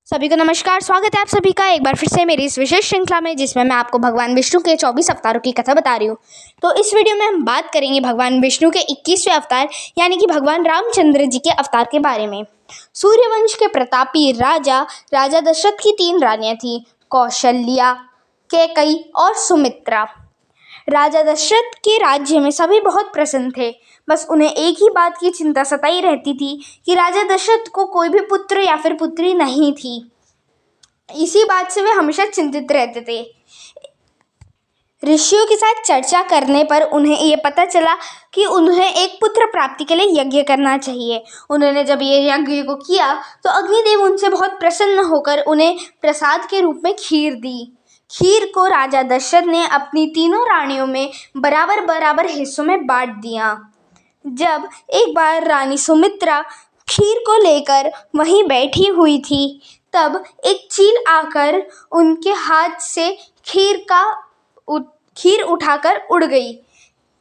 सभी को नमस्कार। स्वागत है आप सभी का एक बार फिर से मेरी इस विशेष श्रृंखला में, जिसमें मैं आपको भगवान विष्णु के 24 अवतारों की कथा बता रही हूँ। तो इस वीडियो में हम बात करेंगे भगवान विष्णु के 21वें अवतार यानी कि भगवान रामचंद्र जी के अवतार के बारे में। सूर्यवंश के प्रतापी राजा दशरथ की 3 रानियां थीं, कौशल्या, कैकई और सुमित्रा। राजा दशरथ के राज्य में सभी बहुत प्रसन्न थे। बस उन्हें एक ही बात की चिंता सताई रहती थी कि राजा दशरथ को कोई भी पुत्र या फिर पुत्री नहीं थी। इसी बात से वे हमेशा चिंतित रहते थे। ऋषियों के साथ चर्चा करने पर उन्हें ये पता चला कि उन्हें एक पुत्र प्राप्ति के लिए यज्ञ करना चाहिए। उन्होंने जब ये यज्ञ को किया तो अग्निदेव उनसे बहुत प्रसन्न होकर उन्हें प्रसाद के रूप में खीर दी। खीर को राजा दशरथ ने अपनी तीनों रानियों में बराबर बराबर हिस्सों में बांट दिया। जब एक बार रानी सुमित्रा खीर को लेकर वहीं बैठी हुई थी, तब एक चील आकर उनके हाथ से खीर उठाकर उड़ गई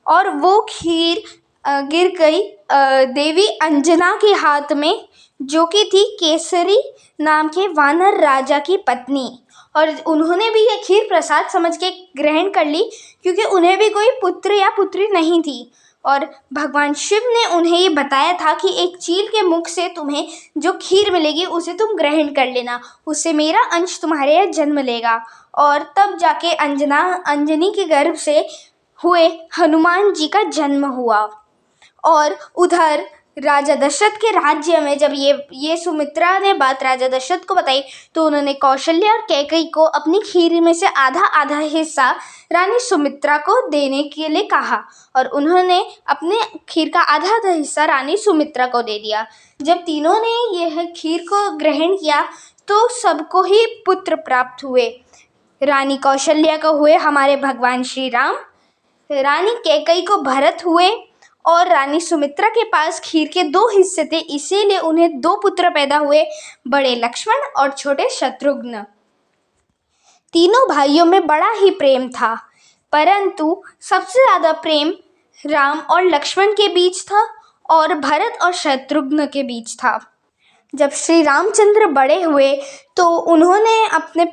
और वो खीर गिर गई देवी अंजना के हाथ में, जो कि थी केसरी नाम के वानर राजा की पत्नी। और उन्होंने भी ये खीर प्रसाद समझ के ग्रहण कर ली, क्योंकि उन्हें भी कोई पुत्र या पुत्री नहीं थी। और भगवान शिव ने उन्हें ये बताया था कि एक चील के मुख से तुम्हें जो खीर मिलेगी उसे तुम ग्रहण कर लेना, उससे मेरा अंश तुम्हारे यहाँ जन्म लेगा। और तब जाके अंजनी के गर्भ से हुए हनुमान जी का जन्म हुआ। और उधर राजा दशरथ के राज्य में जब ये सुमित्रा ने बात राजा दशरथ को बताई, तो उन्होंने कौशल्या और कैकई को अपनी खीर में से आधा आधा हिस्सा रानी सुमित्रा को देने के लिए कहा और उन्होंने अपने खीर का आधा आधा हिस्सा रानी सुमित्रा को दे दिया। जब तीनों ने यह खीर को ग्रहण किया तो सबको ही पुत्र प्राप्त हुए। रानी कौशल्या को हुए हमारे भगवान श्री राम, रानी कैकई को भरत हुए और रानी सुमित्रा के पास खीर के 2 हिस्से थे, इसीलिए उन्हें 2 पुत्र पैदा हुए, बड़े लक्ष्मण और छोटे शत्रुघ्न। तीनों भाइयों में बड़ा ही प्रेम था, परंतु सबसे ज़्यादा प्रेम राम और लक्ष्मण के बीच था और भरत और शत्रुघ्न के बीच था। जब श्री रामचंद्र बड़े हुए तो उन्होंने अपने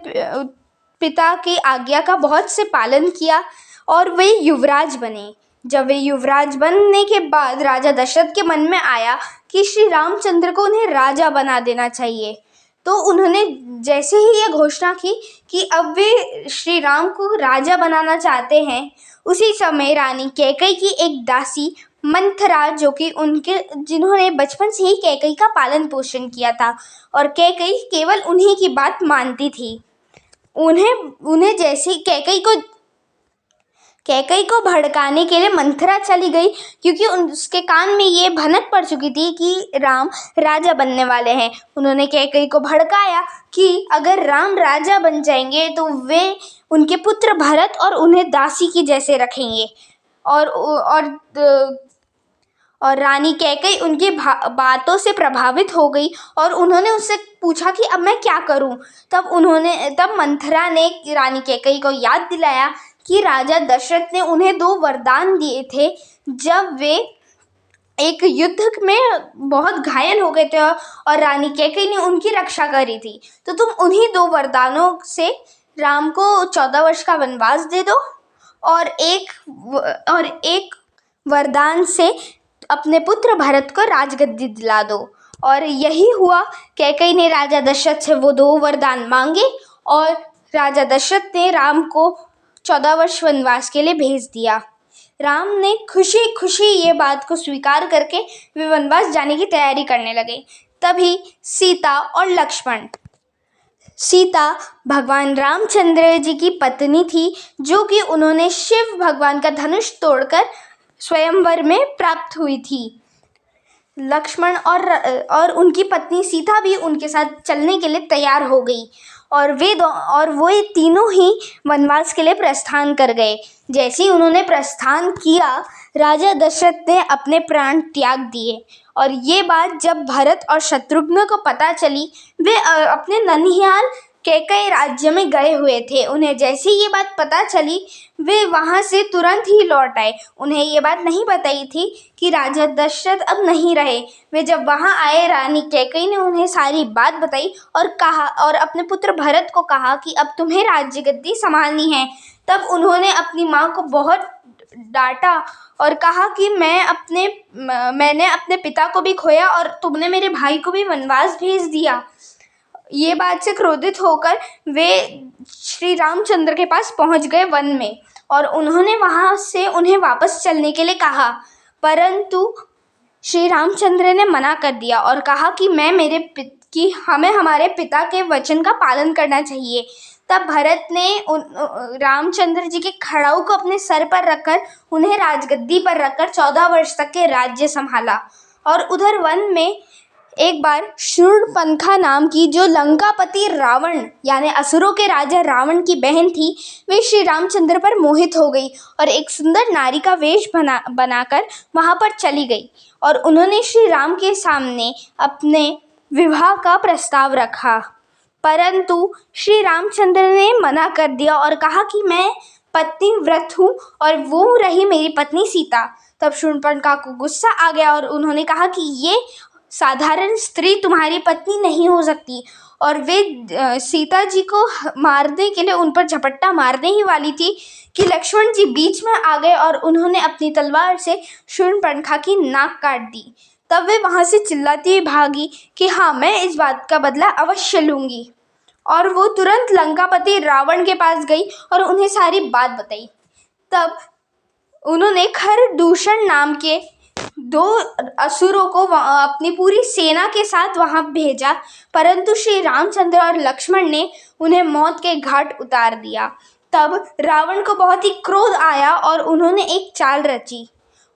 पिता की आज्ञा का बहुत से पालन किया और वे युवराज बने। जब वे युवराज बनने के बाद राजा दशरथ के मन में आया कि श्री रामचंद्र को उन्हें राजा बना देना चाहिए, तो उन्होंने जैसे ही ये घोषणा की कि अब वे श्री राम को राजा बनाना चाहते हैं, उसी समय रानी कैकई की एक दासी मंथरा, जो कि जिन्होंने बचपन से ही कैकई का पालन पोषण किया था और कैकई केवल उन्हीं की बात मानती थी, उन्हें जैसे कैकई को भड़काने के लिए मंथरा चली गई, क्योंकि उसके कान में ये भनक पड़ चुकी थी कि राम राजा बनने वाले हैं। उन्होंने कैकई को भड़काया कि अगर राम राजा बन जाएंगे तो वे उनके पुत्र भरत और उन्हें दासी की जैसे रखेंगे। और रानी कैकई उनकी बातों से प्रभावित हो गई और उन्होंने उससे पूछा कि अब मैं क्या करूं। तब मंथरा ने रानी कैकई को याद दिलाया कि राजा दशरथ ने उन्हें 2 वरदान दिए थे जब वे एक युद्ध में बहुत घायल हो गए थे और रानी कैकई ने उनकी रक्षा करी थी। तो तुम उन्हीं 2 वरदानों से राम को 14 वर्ष का वनवास दे दो और एक वरदान से अपने पुत्र भरत को राजगद्दी दिला दो। और यही हुआ। कैकई ने राजा दशरथ से वो 2 वरदान मांगे और राजा दशरथ ने राम को 14 वर्ष वनवास के लिए भेज दिया। राम ने खुशी खुशी ये बात को स्वीकार करके वे वनवास जाने की तैयारी करने लगे। तभी सीता भगवान रामचंद्र जी की पत्नी थी, जो कि उन्होंने शिव भगवान का धनुष तोड़कर स्वयंवर में प्राप्त हुई थी। लक्ष्मण और उनकी पत्नी सीता भी उनके साथ चलने के लिए तैयार हो गई और वो तीनों ही वनवास के लिए प्रस्थान कर गए। जैसे ही उन्होंने प्रस्थान किया, राजा दशरथ ने अपने प्राण त्याग दिए और ये बात जब भरत और शत्रुघ्न को पता चली, वे अपने ननिहाल कैकई राज्य में गए हुए थे। उन्हें जैसे ये बात पता चली वे वहाँ से तुरंत ही लौट आए। उन्हें ये बात नहीं बताई थी कि राजा दशरथ अब नहीं रहे। वे जब वहाँ आए, रानी कैकई ने उन्हें सारी बात बताई और अपने पुत्र भरत को कहा कि अब तुम्हें राज्य गद्दी संभालनी है। तब उन्होंने अपनी माँ को बहुत डांटा और कहा कि मैंने अपने पिता को भी खोया और तुमने मेरे भाई को भी वनवास भेज दिया। ये बात से क्रोधित होकर वे श्री रामचंद्र के पास पहुंच गए वन में और उन्होंने वहां से उन्हें वापस चलने के लिए कहा, परंतु श्री रामचंद्र ने मना कर दिया और कहा कि हमें हमारे पिता के वचन का पालन करना चाहिए। तब भरत ने रामचंद्र जी के खड़ाऊ को अपने सर पर रखकर उन्हें राजगद्दी पर रखकर 14 वर्ष तक के राज्य संभाला। और उधर वन में एक बार शूर्पणखा नाम की, जो लंकापति रावण यानी असुरों के राजा रावण की बहन थी, वे श्री रामचंद्र पर मोहित हो गई और एक सुंदर नारी का वेश बनाकर वहां पर चली गई और उन्होंने श्री राम के सामने अपने विवाह का प्रस्ताव रखा, परंतु श्री रामचंद्र ने मना कर दिया और कहा कि मैं पतिव्रत हूँ और वो रही मेरी पत्नी सीता। तब शूर्पणखा को गुस्सा आ गया और उन्होंने कहा कि ये साधारण स्त्री तुम्हारी पत्नी नहीं हो सकती, और वे सीता जी को मारने के लिए उन पर झपट्टा मारने ही वाली थी कि लक्ष्मण जी बीच में आ गए और उन्होंने अपनी तलवार से शूर्पणखा की नाक काट दी। तब वे वहाँ से चिल्लाती हुई भागी कि हाँ, मैं इस बात का बदला अवश्य लूँगी। और वो तुरंत लंकापति रावण के पास गई और उन्हें सारी बात बताई। तब उन्होंने खरदूषण नाम के 2 असुरों को अपनी पूरी सेना के साथ वहां भेजा, परंतु श्री रामचंद्र और लक्ष्मण ने उन्हें मौत के घाट उतार दिया। तब रावण को बहुत ही क्रोध आया और उन्होंने एक चाल रची।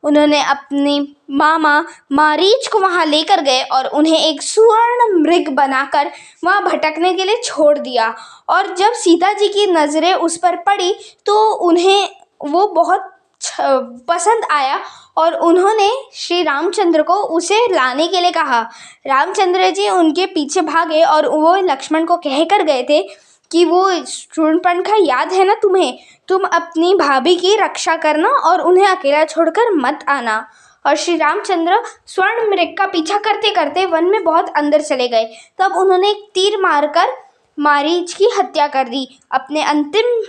उन्होंने अपने मामा मारीच को वहां लेकर गए और उन्हें एक सुवर्ण मृग बनाकर वहां भटकने के लिए छोड़ दिया। और जब सीता जी की नज़रें उस पर पड़ी तो उन्हें वो बहुत पसंद आया और उन्होंने श्री रामचंद्र को उसे लाने के लिए कहा। रामचंद्र जी उनके पीछे भागे और वो लक्ष्मण को कहकर गए थे कि वो शूर्पणखा याद है ना तुम्हें, तुम अपनी भाभी की रक्षा करना और उन्हें अकेला छोड़कर मत आना। और श्री रामचंद्र स्वर्ण मृग का पीछा करते करते वन में बहुत अंदर चले गए। तब उन्होंने एक तीर मारकर मारीच की हत्या कर दी। अपने अंतिम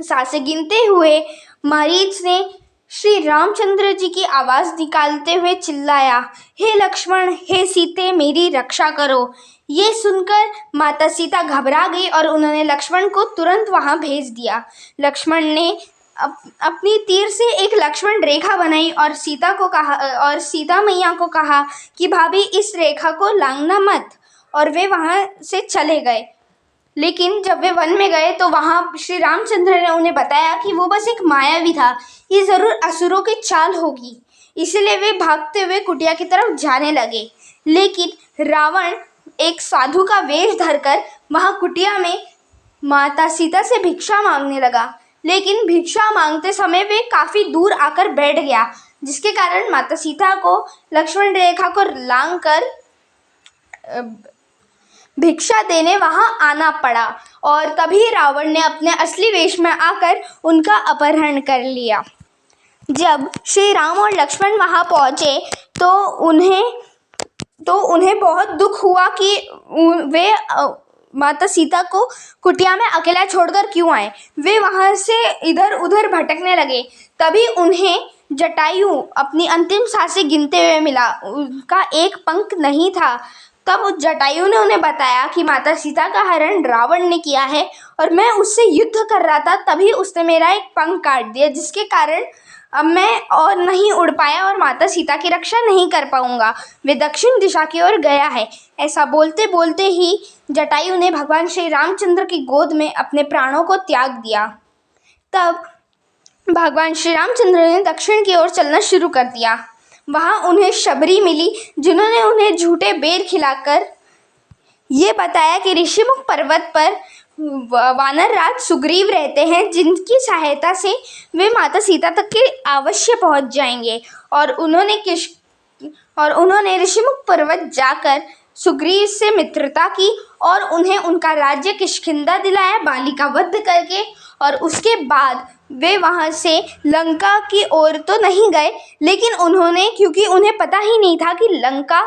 सांसें गिनते हुए मारीच ने श्री रामचंद्र जी की आवाज़ निकालते हुए चिल्लाया, हे लक्ष्मण, हे सीते, मेरी रक्षा करो। ये सुनकर माता सीता घबरा गई और उन्होंने लक्ष्मण को तुरंत वहां भेज दिया। लक्ष्मण ने अपनी तीर से एक लक्ष्मण रेखा बनाई और सीता मैया को कहा कि भाभी, इस रेखा को लांघना मत, और वे वहां से चले गए। लेकिन जब वे वन में गए तो वहाँ श्री रामचंद्र ने उन्हें बताया कि वो बस एक मायावी था, ये ज़रूर असुरों की चाल होगी। इसलिए वे भागते हुए कुटिया की तरफ जाने लगे। लेकिन रावण एक साधु का वेश धरकर वहाँ कुटिया में माता सीता से भिक्षा मांगने लगा, लेकिन भिक्षा मांगते समय वे काफ़ी दूर आकर बैठ गया, जिसके कारण माता सीता को लक्ष्मण रेखा को लांघकर भिक्षा देने वहां आना पड़ा। और तभी रावण ने अपने असली वेश में आकर उनका अपहरण कर लिया। जब श्री राम और लक्ष्मण वहां पहुंचे तो उन्हें बहुत दुख हुआ कि वे माता सीता को कुटिया में अकेला छोड़कर क्यों आए। वे वहां से इधर उधर भटकने लगे। तभी उन्हें जटायु अपनी अंतिम सांसें गिनते हुए मिला। उनका एक पंख नहीं था। तब उस जटायु ने उन्हें बताया कि माता सीता का हरण रावण ने किया है और मैं उससे युद्ध कर रहा था, तभी उसने मेरा एक पंख काट दिया, जिसके कारण अब मैं और नहीं उड़ पाया और माता सीता की रक्षा नहीं कर पाऊंगा। वे दक्षिण दिशा की ओर गया है। ऐसा बोलते बोलते ही जटायु ने भगवान श्री रामचंद्र की गोद में अपने प्राणों को त्याग दिया। तब भगवान श्री रामचंद्र ने दक्षिण की ओर चलना शुरू कर दिया। वहाँ उन्हें शबरी मिली, जिन्होंने उन्हें झूठे बेर खिलाकर ये बताया कि ऋषिमुख पर्वत पर वानर राज सुग्रीव रहते हैं, जिनकी सहायता से वे माता सीता तक के अवश्य पहुंच जाएंगे। और उन्होंने ऋषिमुख पर्वत जाकर सुग्रीव से मित्रता की और उन्हें उनका राज्य किष्किंधा दिलाया बाली का वध करके। और उसके बाद वे वहाँ से लंका की ओर तो नहीं गए, लेकिन उन्होंने, क्योंकि उन्हें पता ही नहीं था कि लंका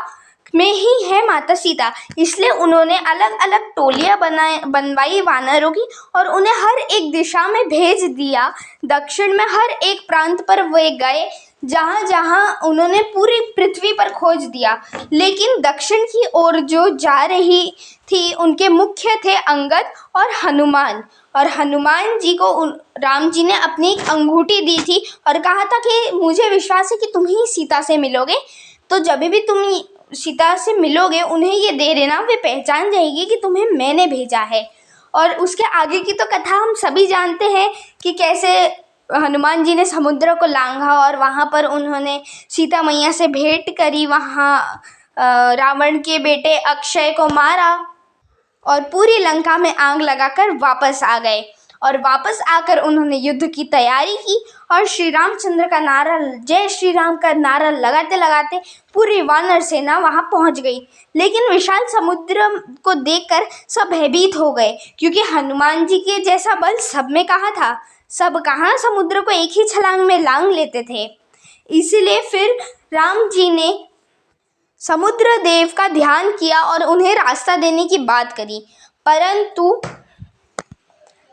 में ही है माता सीता, इसलिए उन्होंने अलग अलग टोलियाँ बनवाई वानरों की और उन्हें हर एक दिशा में भेज दिया। दक्षिण में हर एक प्रांत पर वे गए, जहाँ जहाँ उन्होंने पूरी पृथ्वी पर खोज दिया, लेकिन दक्षिण की ओर जो जा रही थी उनके मुख्य थे अंगद और हनुमान। और हनुमान जी को राम जी ने अपनी एक अंगूठी दी थी और कहा था कि मुझे विश्वास है कि तुम ही सीता से मिलोगे, तो जब भी तुम सीता से मिलोगे उन्हें ये दे देना, वे पहचान जाएगी कि तुम्हें मैंने भेजा है। और उसके आगे की तो कथा हम सभी जानते हैं कि कैसे हनुमान जी ने समुद्र को लांघा और वहाँ पर उन्होंने सीता मैया से भेंट करी, वहाँ रावण के बेटे अक्षय को मारा और पूरी लंका में आग लगाकर वापस आ गए। और वापस आकर उन्होंने युद्ध की तैयारी की और श्री रामचंद्र का नारा, जय श्री राम का नारा लगाते लगाते पूरी वानर सेना वहां पहुंच गई। लेकिन विशाल समुद्र को देखकर सब भयभीत हो गए, क्योंकि हनुमान जी के जैसा बल सब में कहाँ था, सब कहाँ समुद्र को एक ही छलांग में लांघ लेते थे। इसीलिए फिर राम जी ने समुद्र देव का ध्यान किया और उन्हें रास्ता देने की बात करी।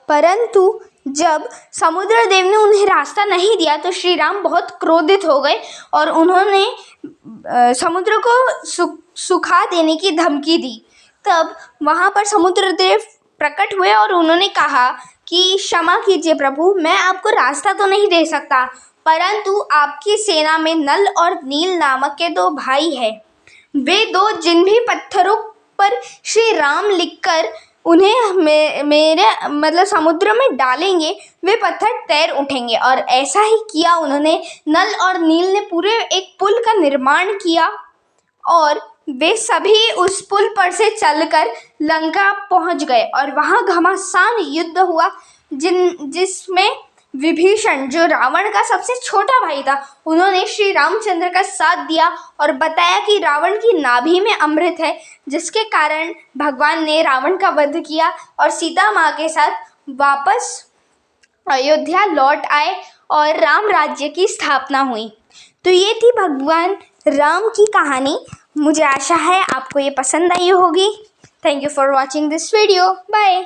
परंतु जब समुद्र देव ने उन्हें रास्ता नहीं दिया तो श्री राम बहुत क्रोधित हो गए और उन्होंने समुद्र को सुखा देने की धमकी दी। तब वहाँ पर समुद्र देव प्रकट हुए और उन्होंने कहा कि क्षमा कीजिए प्रभु, मैं आपको रास्ता तो नहीं दे सकता, परंतु आपकी सेना में नल और नील नामक के 2 भाई हैं। वे 2 जिन भी पत्थरों पर श्री राम लिखकर उन्हें मेरे समुद्र में डालेंगे, वे पत्थर तैर उठेंगे। और ऐसा ही किया उन्होंने। नल और नील ने पूरे एक पुल का निर्माण किया और वे सभी उस पुल पर से चलकर लंका पहुंच गए और वहां घमासान युद्ध हुआ, जिसमें विभीषण, जो रावण का सबसे छोटा भाई था, उन्होंने श्री रामचंद्र का साथ दिया और बताया कि रावण की नाभि में अमृत है, जिसके कारण भगवान ने रावण का वध किया और सीता माँ के साथ वापस अयोध्या लौट आए और राम राज्य की स्थापना हुई। तो ये थी भगवान राम की कहानी। मुझे आशा है आपको ये पसंद आई होगी। Thank you for watching this video. Bye.